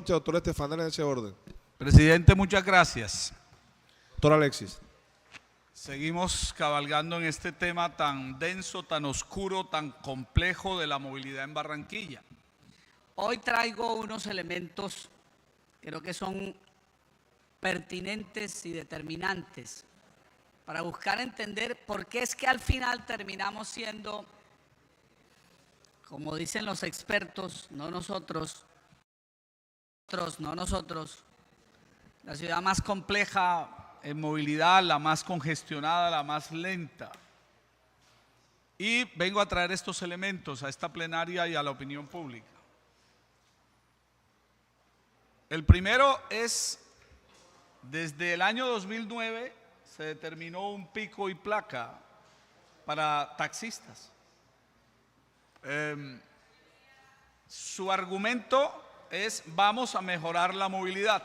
Doctor Estefanel, en ese orden. Presidente, muchas gracias. Doctor Alexis. Seguimos cabalgando en este tema tan denso, tan oscuro, tan complejo de la movilidad en Barranquilla. Hoy traigo unos elementos, creo que son pertinentes y determinantes para buscar entender por qué es que al final terminamos siendo, como dicen los expertos, no nosotros, la ciudad más compleja En movilidad, la más congestionada, la más lenta. Y vengo a traer estos elementos a esta plenaria y a la opinión pública. El primero es, desde el año 2009 se determinó un pico y placa para taxistas. Su argumento es: vamos a mejorar la movilidad.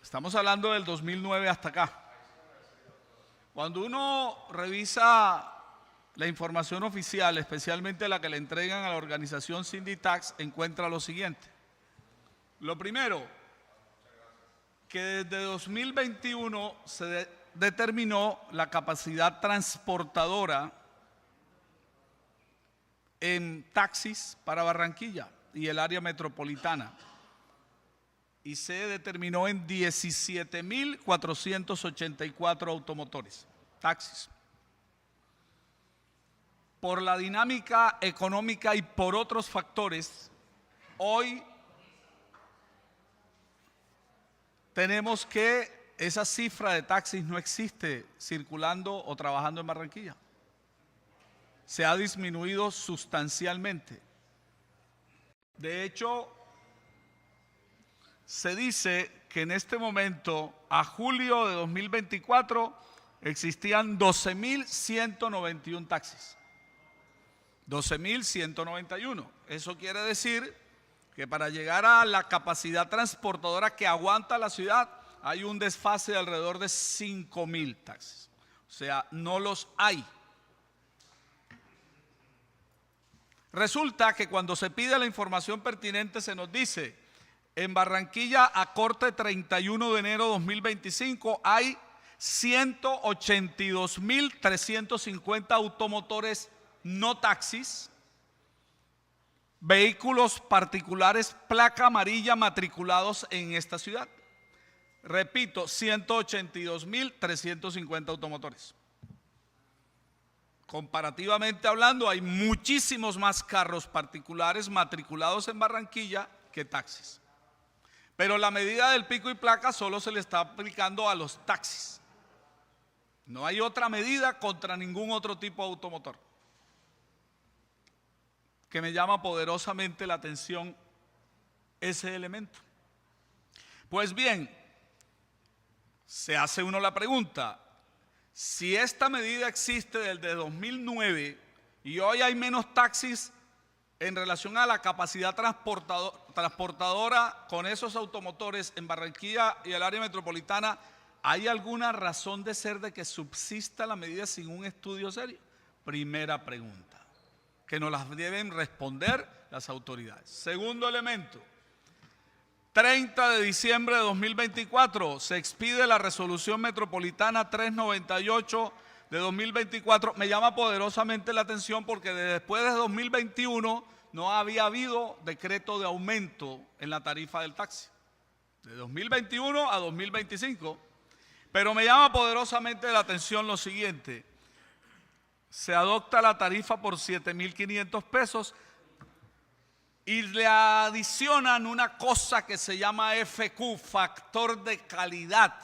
Estamos hablando del 2009 hasta acá. Cuando uno revisa la información oficial, especialmente la que le entregan a la organización Sinditax, encuentra lo siguiente. Lo primero, que desde 2021 se determinó la capacidad transportadora en taxis para Barranquilla y el área metropolitana, y se determinó en 17.484 automotores, taxis. Por la dinámica económica y por otros factores, hoy tenemos que esa cifra de taxis no existe circulando o trabajando en Barranquilla. Se ha disminuido sustancialmente. De hecho, se dice que en este momento, a julio de 2024, existían 12.191 taxis. 12.191. Eso quiere decir que para llegar a la capacidad transportadora que aguanta la ciudad, hay un desfase de alrededor de 5.000 taxis. O sea, no los hay. Resulta que cuando se pide la información pertinente se nos dice: en Barranquilla, a corte 31 de enero de 2025, hay 182.350 automotores no taxis, vehículos particulares placa amarilla matriculados en esta ciudad. Repito, 182.350 automotores. Comparativamente hablando, hay muchísimos más carros particulares matriculados en Barranquilla que taxis. Pero la medida del pico y placa solo se le está aplicando a los taxis. No hay otra medida contra ningún otro tipo de automotor. Que me llama poderosamente la atención ese elemento. Pues bien, se hace uno la pregunta: si esta medida existe desde 2009 y hoy hay menos taxis en relación a la capacidad transportadora con esos automotores en Barranquilla y el área metropolitana, ¿hay alguna razón de ser de que subsista la medida sin un estudio serio? Primera pregunta, que nos las deben responder las autoridades. Segundo elemento, 30 de diciembre de 2024 se expide la resolución metropolitana 398 de 2024. Me llama poderosamente la atención porque después de 2021 no había habido decreto de aumento en la tarifa del taxi, de 2021 a 2025. Pero me llama poderosamente la atención lo siguiente: se adopta la tarifa por 7.500 pesos y le adicionan una cosa que se llama FQ, factor de calidad,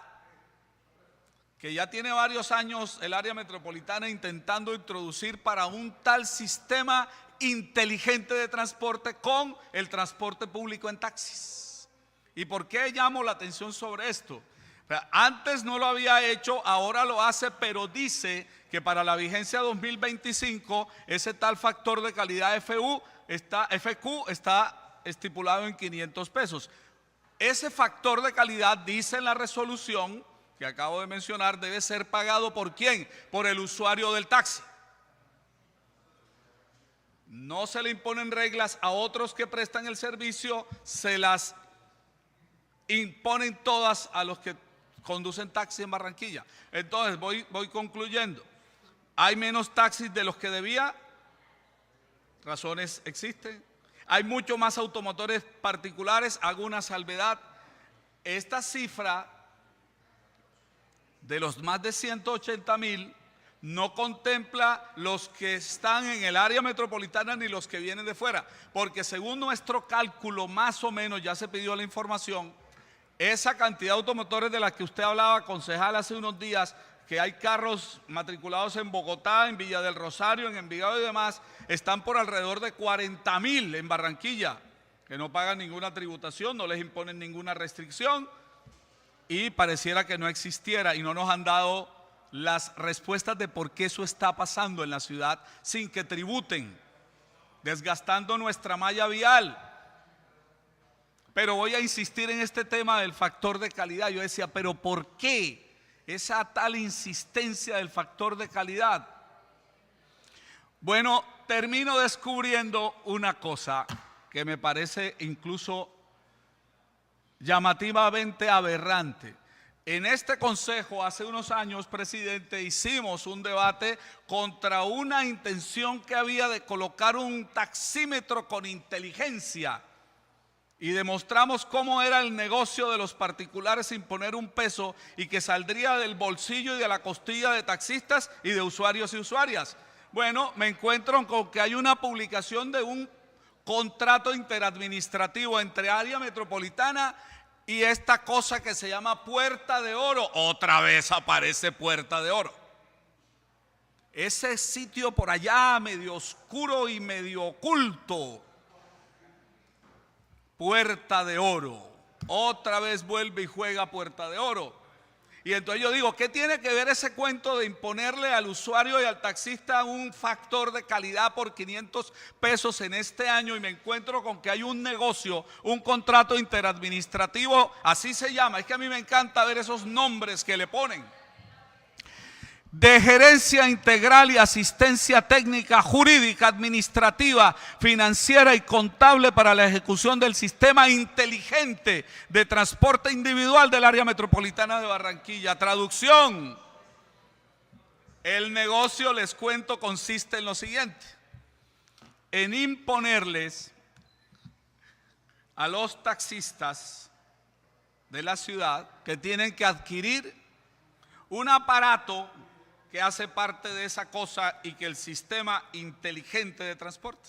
que ya tiene varios años el área metropolitana intentando introducir para un tal sistema inteligente de transporte con el transporte público en taxis. ¿Y por qué llamo la atención sobre esto? Antes no lo había hecho, ahora lo hace, pero dice que para la vigencia 2025 ese tal factor de calidad FQ está estipulado en 500 pesos. Ese factor de calidad, dice en la resolución que acabo de mencionar, debe ser pagado ¿por quién? Por el usuario del taxi. no se le imponen reglas a otros que prestan el servicio, se las imponen todas a los que conducen taxi en Barranquilla. Entonces voy concluyendo. Hay menos taxis de los que debía, razones existen. Hay mucho más automotores particulares, hago una salvedad. Esta cifra de los más de 180,000 no contempla los que están en el área metropolitana ni los que vienen de fuera, porque según nuestro cálculo, más o menos, ya se pidió la información, esa cantidad de automotores de la que usted hablaba, concejal, hace unos días, que hay carros matriculados en Bogotá, en Villa del Rosario, en Envigado y demás, están por alrededor de 40,000 en Barranquilla, que no pagan ninguna tributación, no les imponen ninguna restricción y pareciera que no existiera, y no nos han dado las respuestas de por qué eso está pasando en la ciudad sin que tributen, desgastando nuestra malla vial. Pero voy a insistir en este tema del factor de calidad. Yo decía, pero ¿por qué esa tal insistencia del factor de calidad? Bueno, termino descubriendo una cosa que me parece incluso llamativamente aberrante. En este consejo, hace unos años, presidente, hicimos un debate contra una intención que había de colocar un taxímetro con inteligencia y demostramos cómo era el negocio de los particulares imponer un peso y que saldría del bolsillo y de la costilla de taxistas y de usuarios y usuarias. Bueno, me encuentro con que hay una publicación de un contrato interadministrativo entre área metropolitana y esta cosa que se llama Puerta de Oro. Otra vez aparece Puerta de Oro. Ese sitio por allá medio oscuro y medio oculto. Puerta de Oro. Otra vez vuelve y juega Puerta de Oro. Y entonces yo digo, ¿qué tiene que ver ese cuento de imponerle al usuario y al taxista un factor de calidad por 500 pesos en este año? Y me encuentro con que hay un negocio, un contrato interadministrativo, así se llama. Es que a mí me encanta ver esos nombres que le ponen. De gerencia integral y asistencia técnica, jurídica, administrativa, financiera y contable para la ejecución del sistema inteligente de transporte individual del área metropolitana de Barranquilla. Traducción: el negocio, les cuento, consiste en lo siguiente: en imponerles a los taxistas de la ciudad que tienen que adquirir un aparato que hace parte de esa cosa y que el sistema inteligente de transporte.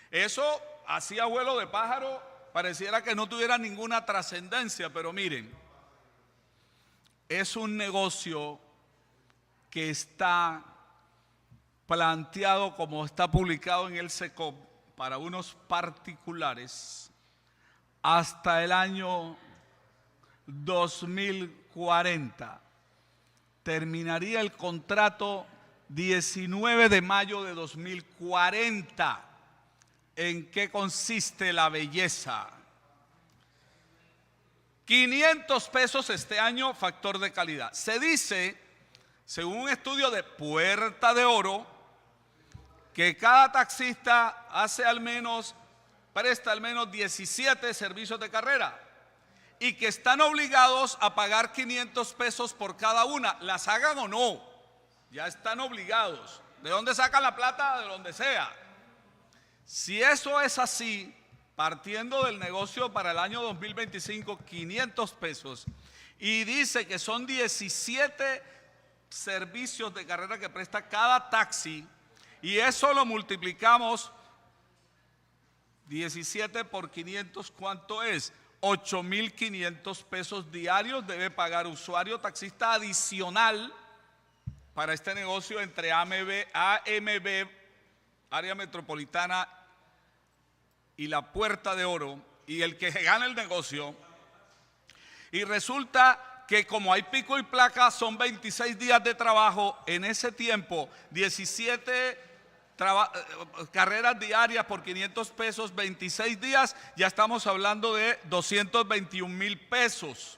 Eso, así a vuelo de pájaro, pareciera que no tuviera ninguna trascendencia, pero miren, es un negocio que está planteado como está publicado en el SECOP para unos particulares hasta el año 2040. Terminaría el contrato 19 de mayo de 2040. ¿En qué consiste la belleza? 500 pesos este año, factor de calidad. Se dice, según un estudio de Puerta de Oro, que cada taxista presta al menos 17 servicios de carrera y que están obligados a pagar 500 pesos por cada una, las hagan o no, ya están obligados. ¿De dónde sacan la plata? De donde sea. Si eso es así, partiendo del negocio para el año 2025, 500 pesos, y dice que son 17 servicios de carrera que presta cada taxi, y eso lo multiplicamos 17 por 500, ¿cuánto es? 8.500 pesos diarios debe pagar usuario taxista adicional para este negocio entre AMB, área metropolitana, y la Puerta de Oro, y el que gana el negocio. Y resulta que como hay pico y placa, son 26 días de trabajo. En ese tiempo, 17 carreras diarias por 500 pesos, 26 días, ya estamos hablando de 221,000 pesos.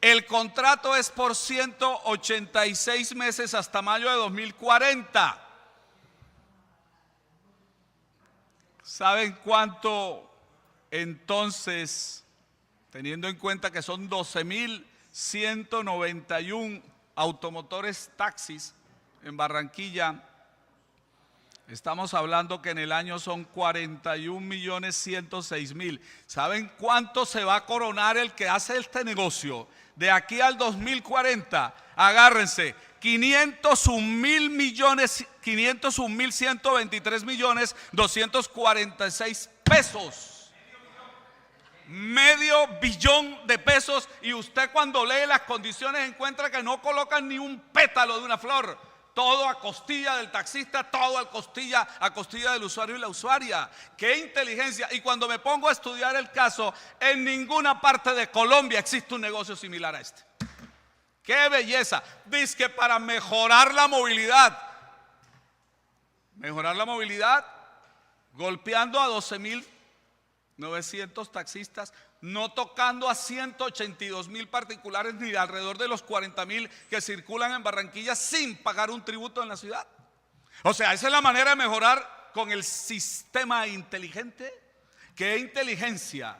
El contrato es por 186 meses hasta mayo de 2040. ¿Saben cuánto entonces, teniendo en cuenta que son 12.191 automotores taxis en Barranquilla, estamos hablando que en el año son 41.106.000. ¿Saben cuánto se va a coronar el que hace este negocio? De aquí al 2040, agárrense, 501.123.246 pesos. Medio billón de pesos, y usted cuando lee las condiciones encuentra que no colocan ni un pétalo de una flor. Todo a costilla del taxista, todo a costilla del usuario y la usuaria. ¡Qué inteligencia! Y cuando me pongo a estudiar el caso, en ninguna parte de Colombia existe un negocio similar a este. ¡Qué belleza! Dice que para mejorar la movilidad, golpeando a 12.900 taxistas, no tocando a 182.000 particulares ni de alrededor de los 40.000 que circulan en Barranquilla sin pagar un tributo en la ciudad. O sea, esa es la manera de mejorar con el sistema inteligente. ¡Qué inteligencia!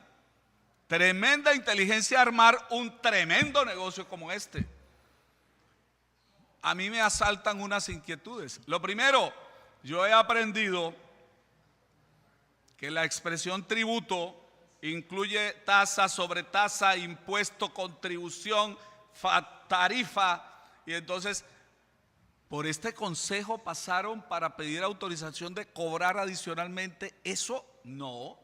Tremenda inteligencia armar un tremendo negocio como este. A mí me asaltan unas inquietudes. Lo primero, yo he aprendido que la expresión tributo incluye tasa, sobretasa, impuesto, contribución, tarifa. Y entonces, por este consejo pasaron para pedir autorización de cobrar adicionalmente. ¿Eso? No.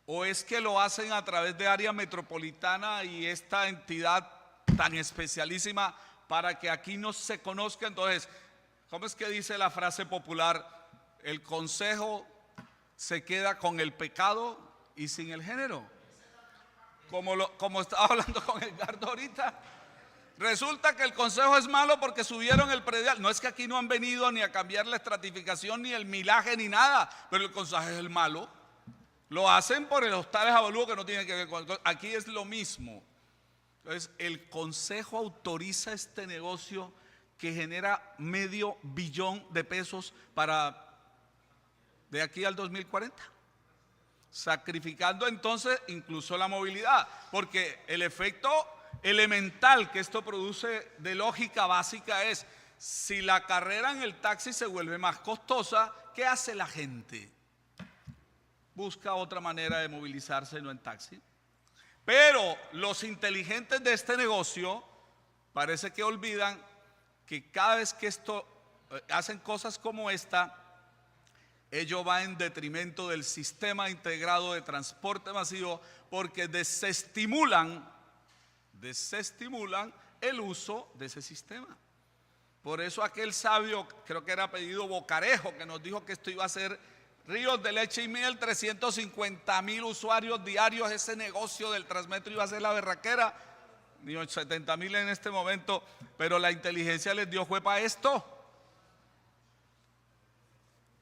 ¿O es que lo hacen a través de área metropolitana y esta entidad tan especialísima para que aquí no se conozca? Entonces, ¿cómo es que dice la frase popular? El consejo se queda con el pecado y sin el género. Como estaba hablando con Edgardo ahorita. Resulta que el consejo es malo porque subieron el predial. No es que aquí no han venido ni a cambiar la estratificación, ni el milaje, ni nada, pero el consejo es el malo. Lo hacen por el hostales avalúo que no tiene que ver con... Aquí es lo mismo. Entonces, el consejo autoriza este negocio que genera $500 millones de pesos para de aquí al 2040. Sacrificando entonces incluso la movilidad, porque el efecto elemental que esto produce de lógica básica es: si la carrera en el taxi se vuelve más costosa, ¿qué hace la gente? Busca otra manera de movilizarse, no en taxi. Pero los inteligentes de este negocio parece que olvidan que cada vez que hacen cosas como esta, ello va en detrimento del sistema integrado de transporte masivo, porque desestimulan el uso de ese sistema. Por eso aquel sabio, creo que era apellido Bocarejo, que nos dijo que esto iba a ser ríos de leche y miel, 350.000 usuarios diarios, ese negocio del Transmetro iba a ser la berraquera, ni 70.000 en este momento, pero la inteligencia les dio fue para esto.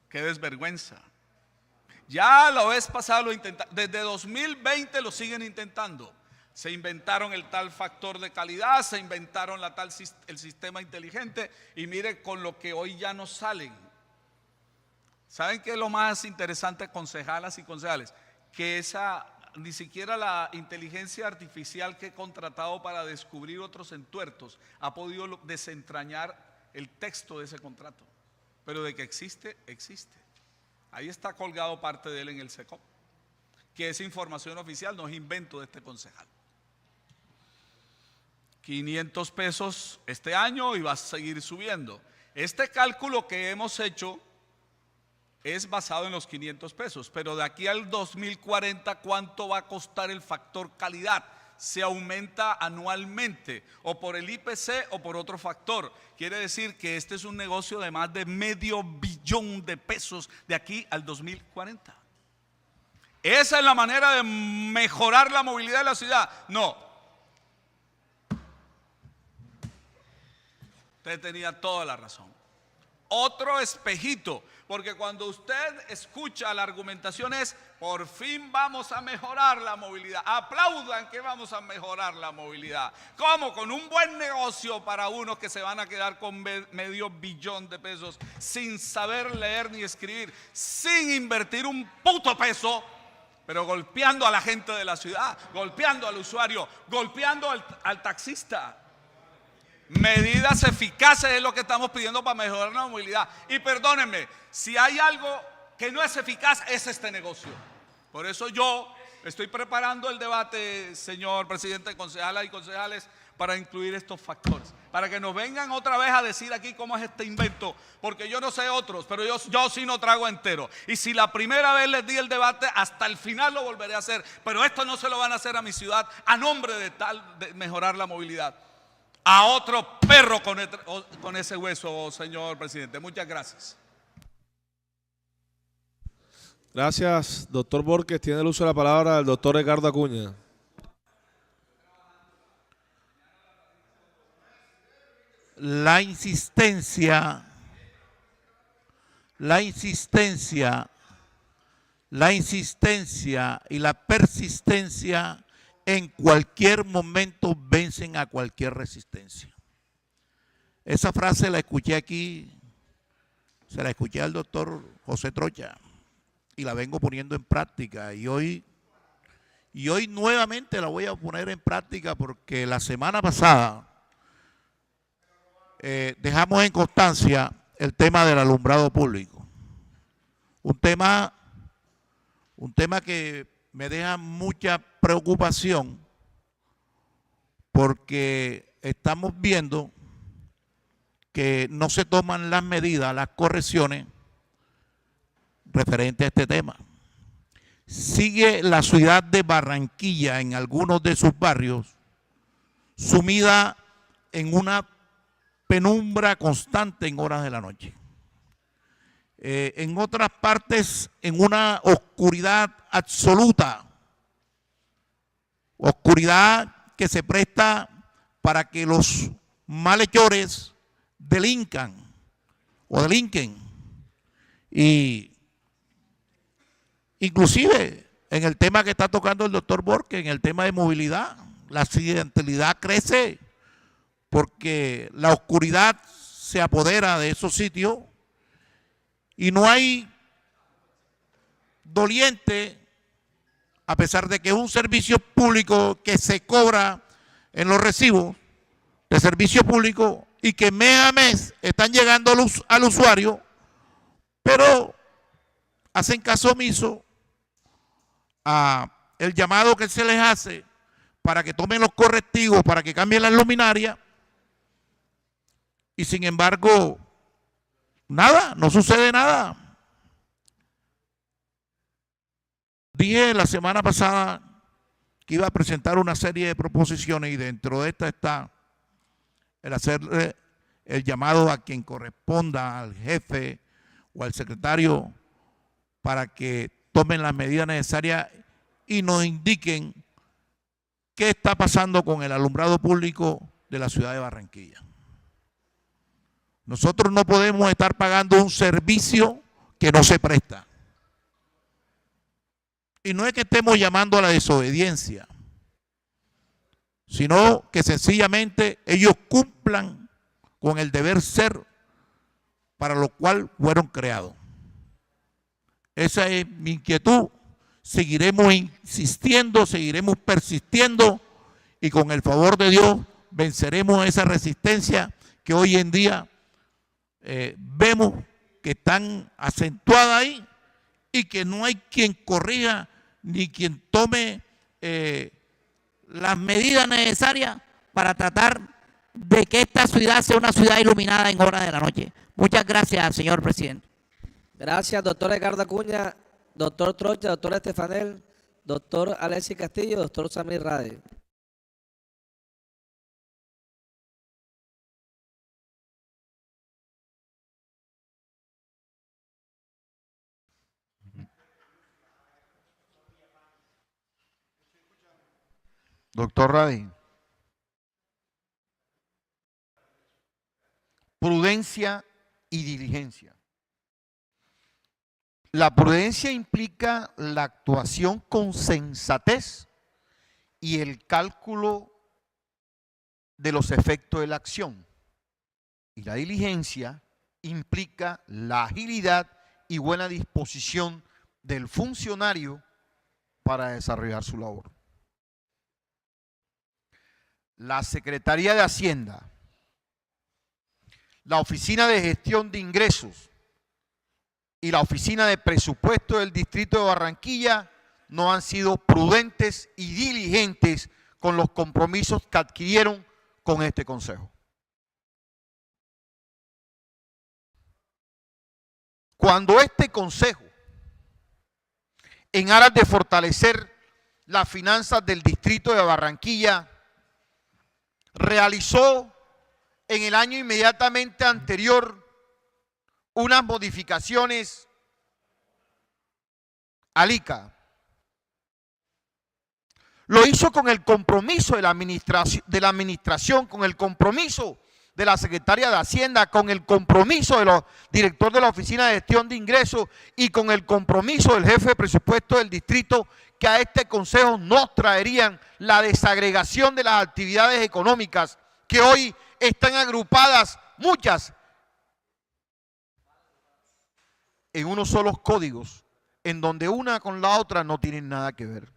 ¡Qué desvergüenza! Ya la vez pasada lo intentaron, desde 2020 lo siguen intentando. Se inventaron el tal factor de calidad, se inventaron el sistema inteligente, y mire con lo que hoy ya nos salen. ¿Saben qué es lo más interesante, concejalas y concejales? Que ni siquiera la inteligencia artificial que he contratado para descubrir otros entuertos ha podido desentrañar el texto de ese contrato. Pero de que existe, existe. Ahí está colgado parte de él en el SECOP, que es información oficial, no es invento de este concejal. 500 pesos este año y va a seguir subiendo. Este cálculo que hemos hecho es basado en los 500 pesos, pero de aquí al 2040, ¿cuánto va a costar el factor calidad? Se aumenta anualmente, o por el IPC o por otro factor. Quiere decir que este es un negocio de más de $500 millones de pesos de aquí al 2040. ¿Esa es la manera de mejorar la movilidad de la ciudad? No. Usted tenía toda la razón. otro espejito, porque cuando usted escucha la argumentación es, por fin vamos a mejorar la movilidad. Aplaudan que vamos a mejorar la movilidad. ¿Cómo? Con un buen negocio para unos que se van a quedar con medio billón de pesos sin saber leer ni escribir, sin invertir un puto peso, pero golpeando a la gente de la ciudad, golpeando al usuario, golpeando al taxista. Medidas eficaces es lo que estamos pidiendo para mejorar la movilidad. Y perdónenme, si hay algo que no es eficaz, es este negocio. Por eso yo estoy preparando el debate, señor presidente, concejalas y concejales, para incluir estos factores, para que nos vengan otra vez a decir aquí cómo es este invento, porque yo no sé otros, pero yo sí no trago entero. Y si la primera vez les di el debate, hasta el final lo volveré a hacer, pero esto no se lo van a hacer a mi ciudad a nombre de mejorar la movilidad. A otro perro con ese hueso, señor presidente. Muchas gracias. Gracias, doctor Borges. Tiene el uso de la palabra el doctor Ricardo Acuña. La insistencia y la persistencia en cualquier momento vencen a cualquier resistencia. Esa frase la escuché aquí, se la escuché al doctor José Trocha y la vengo poniendo en práctica y hoy nuevamente la voy a poner en práctica porque la semana pasada dejamos en constancia el tema del alumbrado público. Un tema que me deja mucha preocupación porque estamos viendo que no se toman las medidas, las correcciones referentes a este tema. Sigue la ciudad de Barranquilla en algunos de sus barrios sumida en una penumbra constante en horas de la noche. En otras partes en una oscuridad absoluta, oscuridad que se presta para que los malhechores delinquen. Y inclusive en el tema que está tocando el doctor Borges, en el tema de movilidad, la accidentalidad crece porque la oscuridad se apodera de esos sitios y no hay doliente, a pesar de que es un servicio público que se cobra en los recibos de servicio público y que mes a mes están llegando al usuario, pero hacen caso omiso a el llamado que se les hace para que tomen los correctivos, para que cambien las luminarias, y sin embargo, nada, no sucede nada. Dije la semana pasada que iba a presentar una serie de proposiciones y dentro de esta está el hacerle el llamado a quien corresponda, al jefe o al secretario, para que tomen las medidas necesarias y nos indiquen qué está pasando con el alumbrado público de la ciudad de Barranquilla. Nosotros no podemos estar pagando un servicio que no se presta. Y no es que estemos llamando a la desobediencia, sino que sencillamente ellos cumplan con el deber ser para lo cual fueron creados. Esa es mi inquietud. Seguiremos insistiendo, seguiremos persistiendo y con el favor de Dios venceremos esa resistencia que hoy en día vemos que están acentuadas ahí y que no hay quien corrija ni quien tome las medidas necesarias para tratar de que esta ciudad sea una ciudad iluminada en horas de la noche. Muchas gracias, señor presidente. Gracias, doctor Ricardo Acuña, doctor Trocha, doctor Estefanel, doctor Alexis Castillo, doctor Samir Rade. Doctor Rade. Prudencia y diligencia. La prudencia implica la actuación con sensatez y el cálculo de los efectos de la acción. Y la diligencia implica la agilidad y buena disposición del funcionario para desarrollar su labor. La Secretaría de Hacienda, la Oficina de Gestión de Ingresos y la Oficina de Presupuesto del Distrito de Barranquilla no han sido prudentes y diligentes con los compromisos que adquirieron con este Consejo. Cuando este Consejo, en aras de fortalecer las finanzas del Distrito de Barranquilla, realizó en el año inmediatamente anterior unas modificaciones al ICA. Lo hizo con el compromiso de la administración, con el compromiso de la Secretaría de Hacienda, con el compromiso de los directores de la Oficina de Gestión de Ingresos y con el compromiso del jefe de presupuesto del distrito, que a este Consejo nos traerían la desagregación de las actividades económicas que hoy están agrupadas, muchas, en unos solos códigos, en donde una con la otra no tienen nada que ver.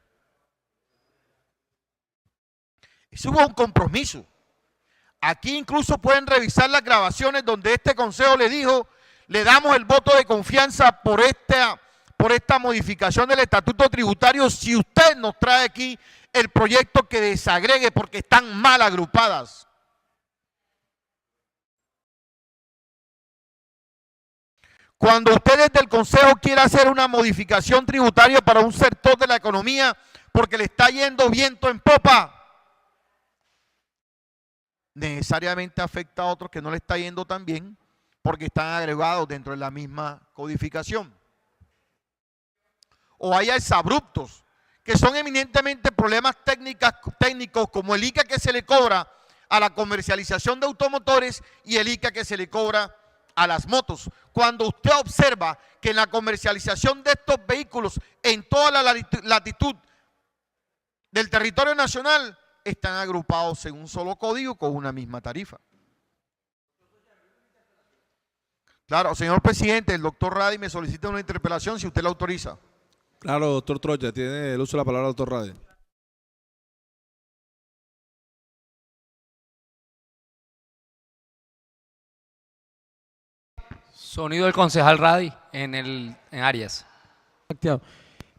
Eso hubo un compromiso. Aquí incluso pueden revisar las grabaciones donde este Consejo le dijo, le damos el voto de confianza por esta modificación del estatuto tributario si usted nos trae aquí el proyecto que desagregue porque están mal agrupadas. Cuando usted desde el Consejo quiere hacer una modificación tributaria para un sector de la economía porque le está yendo viento en popa, necesariamente afecta a otros que no le está yendo tan bien porque están agregados dentro de la misma codificación. O hay exabruptos que son eminentemente problemas técnicos como el ICA que se le cobra a la comercialización de automotores y el ICA que se le cobra a las motos. Cuando usted observa que en la comercialización de estos vehículos en toda la latitud del territorio nacional están agrupados en un solo código con una misma tarifa. Claro, señor presidente, el doctor Radi me solicita una interpelación si usted la autoriza. Claro, doctor Troya, tiene el uso de la palabra, doctor Radi. Sonido del concejal Radi en Arias. Activado.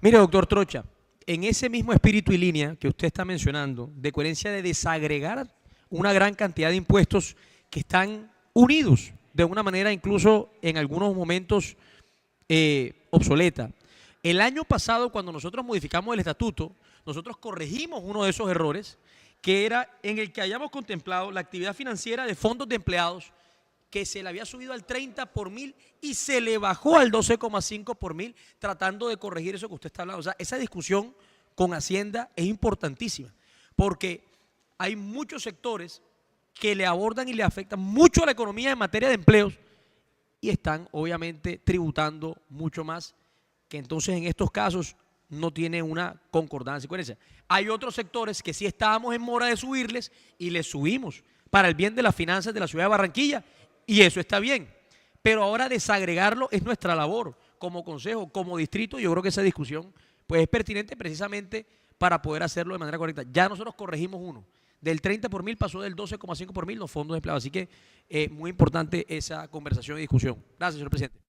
Mire, doctor Trocha, en ese mismo espíritu y línea que usted está mencionando, de coherencia de desagregar una gran cantidad de impuestos que están unidos de una manera incluso en algunos momentos obsoleta. El año pasado, cuando nosotros modificamos el estatuto, nosotros corregimos uno de esos errores, que era en el que hayamos contemplado la actividad financiera de fondos de empleados, que se le había subido al 30 por mil y se le bajó al 12,5 por mil, tratando de corregir eso que usted está hablando. O sea, esa discusión con Hacienda es importantísima, porque hay muchos sectores que le abordan y le afectan mucho a la economía en materia de empleos y están obviamente tributando mucho más, que entonces en estos casos no tiene una concordancia y coherencia. Hay otros sectores que sí estábamos en mora de subirles y les subimos para el bien de las finanzas de la ciudad de Barranquilla, y eso está bien, pero ahora desagregarlo es nuestra labor como consejo, como distrito. Yo creo que esa discusión pues es pertinente precisamente para poder hacerlo de manera correcta. Ya nosotros corregimos uno, del 30 por mil pasó del 12,5 por mil los fondos de empleados, así que muy importante esa conversación y discusión. Gracias, señor presidente.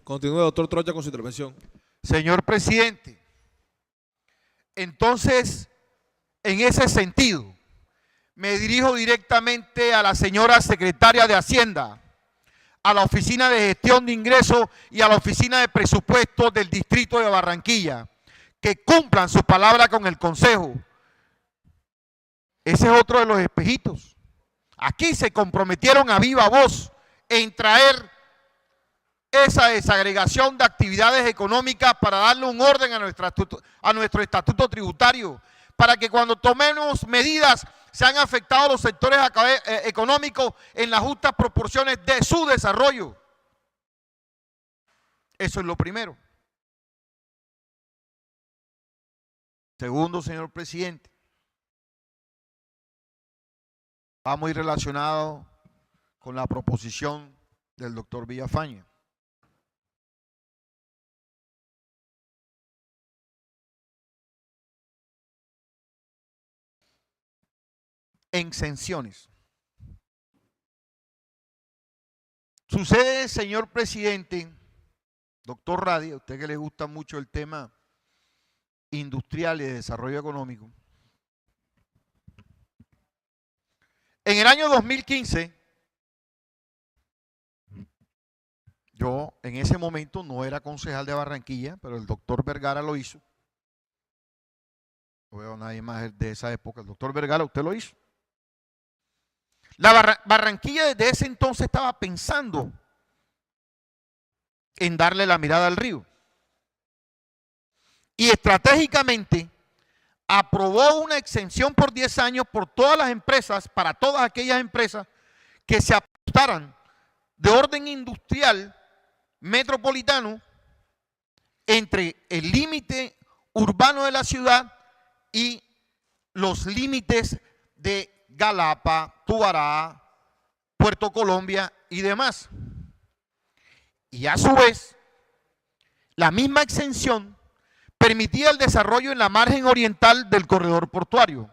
Continúe, doctor Troya, con su intervención. Señor presidente, entonces, en ese sentido, me dirijo directamente a la señora secretaria de Hacienda, a la Oficina de Gestión de Ingresos y a la Oficina de Presupuestos del Distrito de Barranquilla, que cumplan su palabra con el Consejo. Ese es otro de los espejitos. Aquí se comprometieron a viva voz en traer esa desagregación de actividades económicas para darle un orden a nuestro estatuto tributario, para que cuando tomemos medidas se han afectado los sectores económicos en las justas proporciones de su desarrollo. Eso es lo primero. Segundo, señor presidente, va muy relacionado con la proposición del doctor Villafañe. Exenciones. Sucede, señor presidente, doctor Radi, a usted que le gusta mucho el tema industrial y de desarrollo económico. En el año 2015, yo en ese momento no era concejal de Barranquilla, pero el doctor Vergara lo hizo. No veo a nadie más de esa época. El doctor Vergara, usted lo hizo. La Barranquilla desde ese entonces estaba pensando en darle la mirada al río. Y estratégicamente aprobó una exención por 10 años por todas las empresas, para todas aquellas empresas que se apostaran de orden industrial metropolitano entre el límite urbano de la ciudad y los límites de Galapa, Tubará, Puerto Colombia y demás. Y a su vez, la misma exención permitía el desarrollo en la margen oriental del corredor portuario.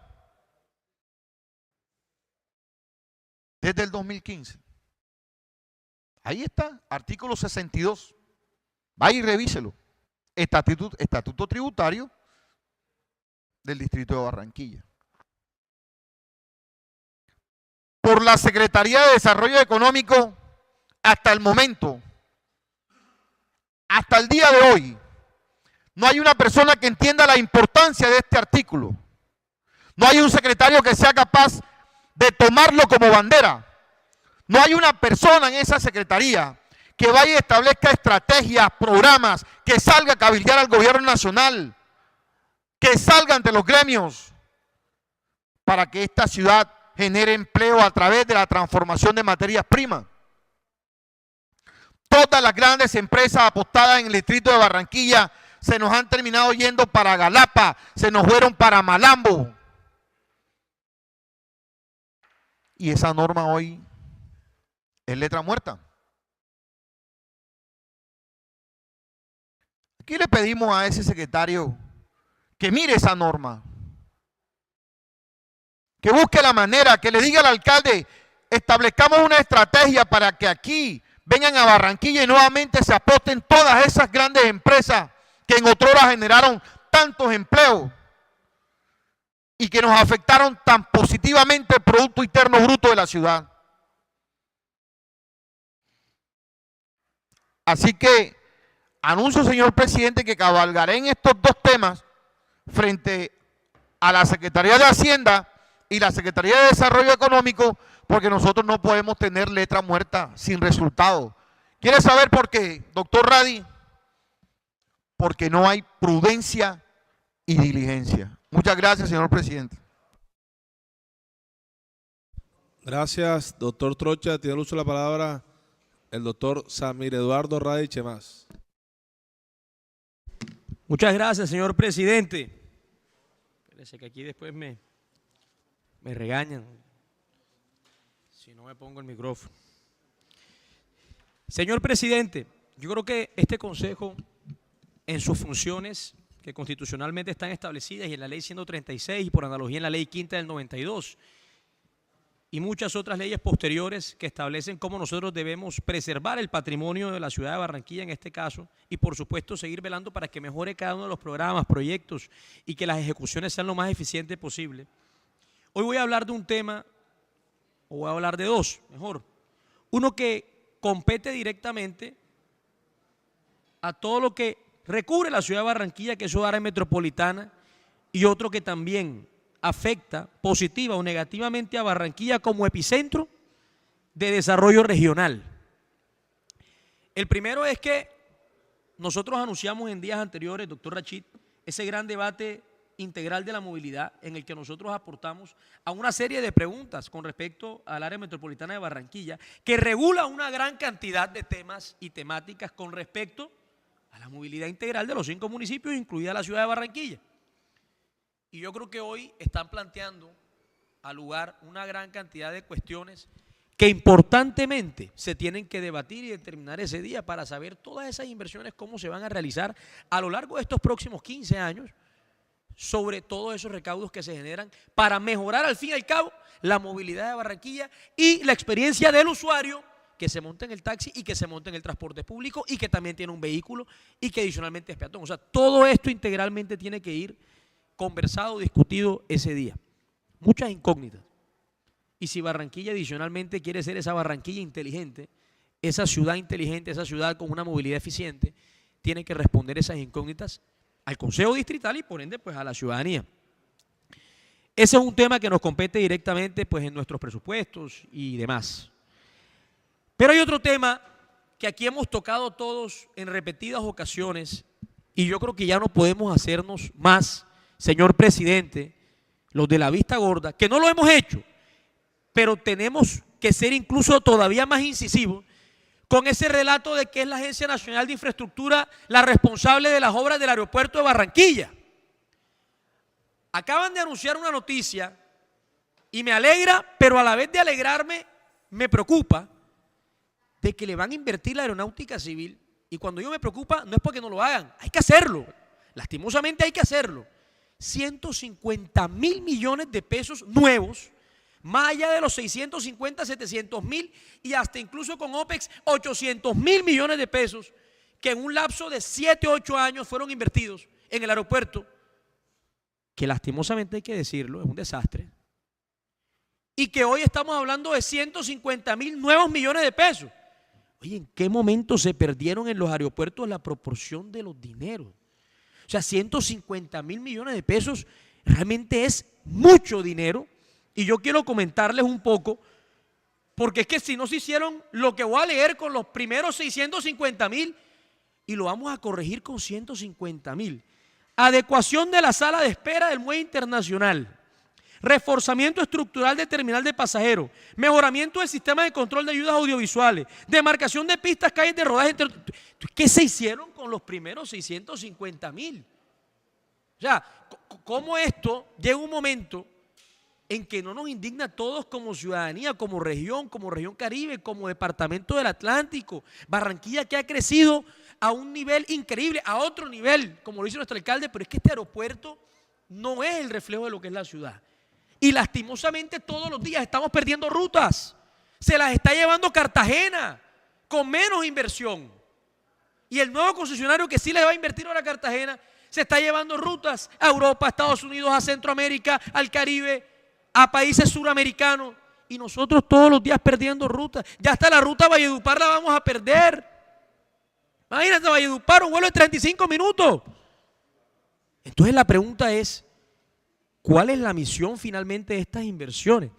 Desde el 2015. Ahí está, artículo 62. Vaya y revíselo. Estatuto tributario del Distrito de Barranquilla. Por la Secretaría de Desarrollo Económico, hasta el momento, hasta el día de hoy, no hay una persona que entienda la importancia de este artículo. No hay un secretario que sea capaz de tomarlo como bandera. No hay una persona en esa secretaría que vaya y establezca estrategias, programas, que salga a cabildear al gobierno nacional, que salga ante los gremios para que esta ciudad genere empleo a través de la transformación de materias primas. Todas las grandes empresas apostadas en el distrito de Barranquilla se nos han terminado yendo para Galapa, se nos fueron para Malambo. Y esa norma hoy es letra muerta. Aquí le pedimos a ese secretario que mire esa norma, que busque la manera, que le diga al alcalde, establezcamos una estrategia para que aquí vengan a Barranquilla y nuevamente se aposten todas esas grandes empresas que en otrora generaron tantos empleos y que nos afectaron tan positivamente el Producto Interno Bruto de la ciudad. Así que anuncio, señor presidente, que cabalgaré en estos dos temas frente a la Secretaría de Hacienda y la Secretaría de Desarrollo Económico, porque nosotros no podemos tener letra muerta sin resultado. ¿Quiere saber por qué, doctor Radi? Porque no hay prudencia y diligencia. Muchas gracias, señor presidente. Gracias, doctor Trocha. Tiene el uso de la palabra el doctor Samir Eduardo Radi Chemas. Muchas gracias, señor presidente. Parece que aquí después me regañan si no me pongo el micrófono. Señor presidente, yo creo que este consejo, en sus funciones que constitucionalmente están establecidas y en la ley 136 y por analogía en la ley quinta del 92 y muchas otras leyes posteriores que establecen cómo nosotros debemos preservar el patrimonio de la ciudad de Barranquilla en este caso y por supuesto seguir velando para que mejore cada uno de los programas, proyectos y que las ejecuciones sean lo más eficientes posible. Hoy voy a hablar de un tema, o voy a hablar de dos, mejor. Uno que compete directamente a todo lo que recubre la ciudad de Barranquilla, que es su área metropolitana, y otro que también afecta positiva o negativamente a Barranquilla como epicentro de desarrollo regional. El primero es que nosotros anunciamos en días anteriores, doctor Rachid, ese gran debate integral de la movilidad en el que nosotros aportamos a una serie de preguntas con respecto al área metropolitana de Barranquilla, que regula una gran cantidad de temas y temáticas con respecto a la movilidad integral de los 5 municipios, incluida la ciudad de Barranquilla. Y yo creo que hoy están planteando al lugar una gran cantidad de cuestiones que importantemente se tienen que debatir y determinar ese día para saber todas esas inversiones, cómo se van a realizar a lo largo de estos próximos 15 años, sobre todos esos recaudos que se generan para mejorar al fin y al cabo la movilidad de Barranquilla y la experiencia del usuario que se monta en el taxi y que se monta en el transporte público y que también tiene un vehículo y que adicionalmente es peatón. O sea, todo esto integralmente tiene que ir conversado, discutido ese día. Muchas incógnitas. Y si Barranquilla adicionalmente quiere ser esa Barranquilla inteligente, esa ciudad inteligente, esa ciudad con una movilidad eficiente, tiene que responder esas incógnitas al Consejo Distrital y por ende pues a la ciudadanía. Ese es un tema que nos compete directamente pues en nuestros presupuestos y demás. Pero hay otro tema que aquí hemos tocado todos en repetidas ocasiones y yo creo que ya no podemos hacernos más, señor presidente, los de la vista gorda, que no lo hemos hecho, pero tenemos que ser incluso todavía más incisivos con ese relato de que es la Agencia Nacional de Infraestructura la responsable de las obras del aeropuerto de Barranquilla. Acaban de anunciar una noticia y me alegra, pero a la vez de alegrarme, me preocupa de que le van a invertir la aeronáutica civil. Y cuando yo me preocupa, no es porque no lo hagan, hay que hacerlo. Lastimosamente hay que hacerlo. 150.000 millones de pesos nuevos, más allá de los 650, 700.000 y hasta incluso con OPEX 800.000 millones de pesos que en un lapso de 7, 8 años fueron invertidos en el aeropuerto, que lastimosamente hay que decirlo, es un desastre, y que hoy estamos hablando de 150.000 nuevos millones de pesos. Oye, ¿en qué momento se perdieron en los aeropuertos la proporción de los dineros? O sea, 150.000 millones de pesos realmente es mucho dinero. Y yo quiero comentarles un poco, porque es que si no se hicieron lo que voy a leer con los primeros 650.000 y lo vamos a corregir con 150.000. Adecuación de la sala de espera del muelle internacional, reforzamiento estructural de terminal de pasajeros, mejoramiento del sistema de control de ayudas audiovisuales, demarcación de pistas, calles de rodaje. ¿Qué se hicieron con los primeros 650.000? O sea, ¿cómo esto llega un momento en que no nos indigna a todos como ciudadanía, como región Caribe, como departamento del Atlántico? Barranquilla, que ha crecido a un nivel increíble, a otro nivel, como lo dice nuestro alcalde, pero es que este aeropuerto no es el reflejo de lo que es la ciudad. Y lastimosamente todos los días estamos perdiendo rutas. Se las está llevando Cartagena con menos inversión. Y el nuevo concesionario que sí le va a invertir ahora a Cartagena se está llevando rutas a Europa, a Estados Unidos, a Centroamérica, al Caribe, a países suramericanos. Y nosotros todos los días perdiendo rutas. Ya hasta la ruta Valledupar la vamos a perder. Imagínate, Valledupar, un vuelo de 35 minutos. Entonces la pregunta es, ¿cuál es la misión finalmente de estas inversiones?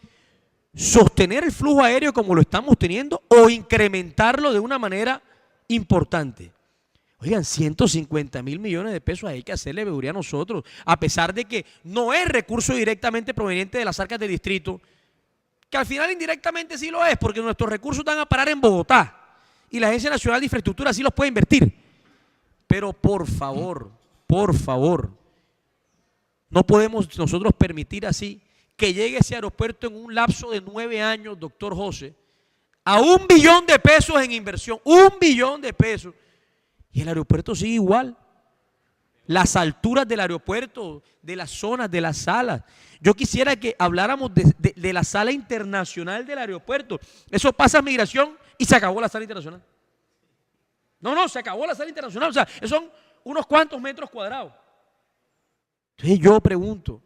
¿Sostener el flujo aéreo como lo estamos teniendo o incrementarlo de una manera importante? Oigan, 150.000 millones de pesos hay que hacerle veeduría a nosotros, a pesar de que no es recurso directamente proveniente de las arcas del distrito, que al final indirectamente sí lo es, porque nuestros recursos van a parar en Bogotá y la Agencia Nacional de Infraestructura sí los puede invertir. Pero por favor, no podemos nosotros permitir así que llegue ese aeropuerto en un lapso de 9 años, doctor José, a 1 billón de pesos en inversión, 1 billón de pesos. Y el aeropuerto sigue igual. Las alturas del aeropuerto, de las zonas, de las salas. Yo quisiera que habláramos de la sala internacional del aeropuerto. Eso pasa a migración y se acabó la sala internacional. No, se acabó la sala internacional. O sea, son unos cuantos metros cuadrados. Entonces yo pregunto,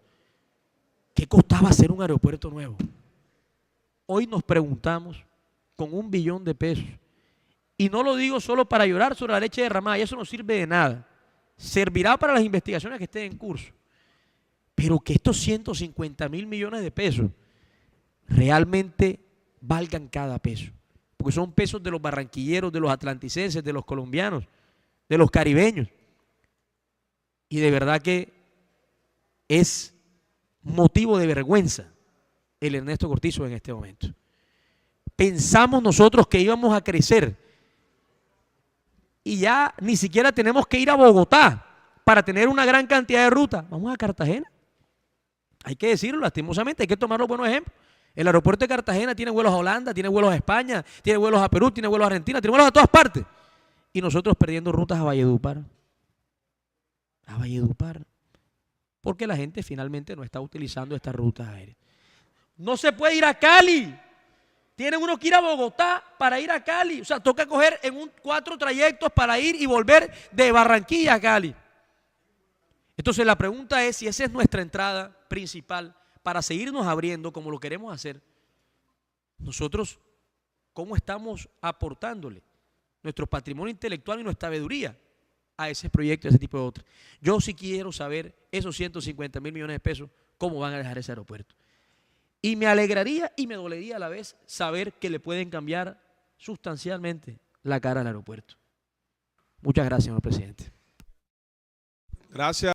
¿qué costaba hacer un aeropuerto nuevo? Hoy nos preguntamos con 1 billón de pesos. Y no lo digo solo para llorar sobre la leche derramada, y eso no sirve de nada. Servirá para las investigaciones que estén en curso. Pero que estos 150.000 millones de pesos realmente valgan cada peso. Porque son pesos de los barranquilleros, de los atlanticenses, de los colombianos, de los caribeños. Y de verdad que es motivo de vergüenza el Ernesto Cortizo en este momento. Pensamos nosotros que íbamos a crecer y ya ni siquiera tenemos que ir a Bogotá para tener una gran cantidad de rutas. Vamos a Cartagena. Hay que decirlo lastimosamente, hay que tomar los buenos ejemplos. El aeropuerto de Cartagena tiene vuelos a Holanda, tiene vuelos a España, tiene vuelos a Perú, tiene vuelos a Argentina, tiene vuelos a todas partes. Y nosotros perdiendo rutas a Valledupar. A Valledupar. Porque la gente finalmente no está utilizando estas rutas aéreas. No se puede ir a Cali. Tienen uno que ir a Bogotá para ir a Cali. O sea, toca coger en 4 trayectos para ir y volver de Barranquilla a Cali. Entonces la pregunta es si esa es nuestra entrada principal para seguirnos abriendo como lo queremos hacer. Nosotros, ¿cómo estamos aportándole nuestro patrimonio intelectual y nuestra sabiduría a ese proyecto, a ese tipo de otros? Yo sí quiero saber esos 150.000 millones de pesos, cómo van a dejar ese aeropuerto. Y me alegraría y me dolería a la vez saber que le pueden cambiar sustancialmente la cara al aeropuerto. Muchas gracias, señor presidente. Gracias.